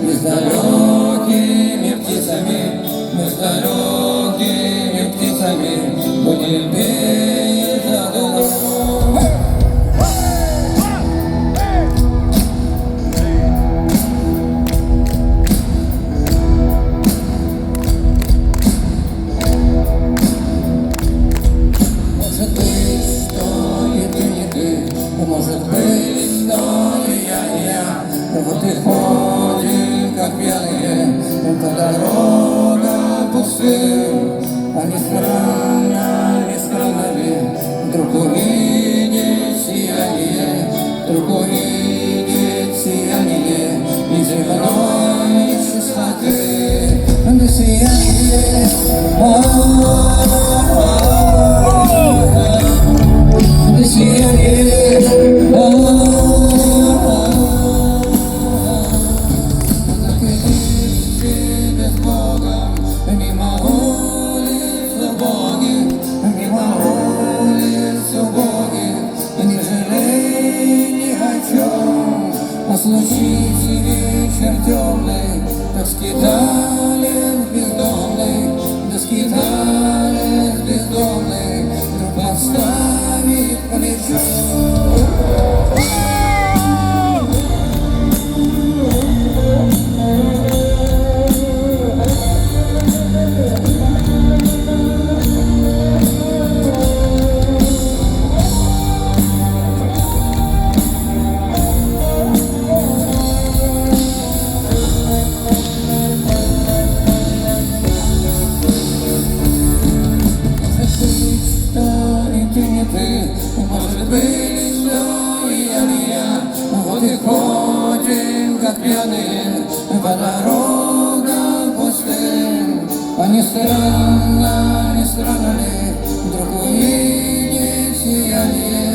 и с далекими птицами, мы с далекими птицами будем петь заодно. Может быть, что и ты не ты, может быть, что и я не я. Вот и ходим, как пьяные, по дорогам пустым. А не странно ли вдруг увидеть сияние, вдруг увидеть сияние неземной чистоты. Да сияние, да сияние, так иди без Бога, мимо улиц убогих, мимо улиц убогих, не жалей ни о чем. А случись вечер темный, так скитали в бездомный, да скитали в бездомный, вдруг подставит плечо. Может быть, что и я не я. Вот и ходим, как пьяные, по дорогам пустым. А не странно ли вдруг увидеть сияние,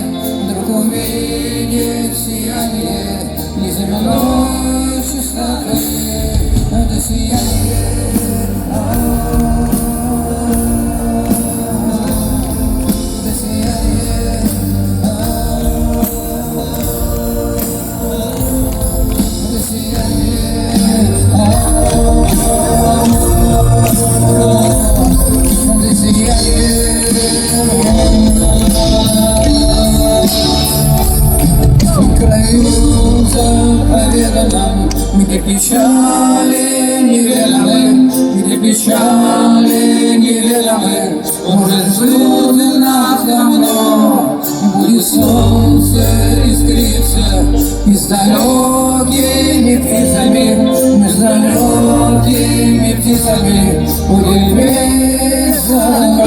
вдруг увидеть сияние неземной чистоты. Это сияние, где печали неведомы, где печали неведомы, может ждут нас давно. Будет солнце искриться и с далекими птицами, мы с далекими птицами будем петь заодно.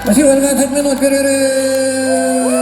Спасибо, 20 минут перерыв.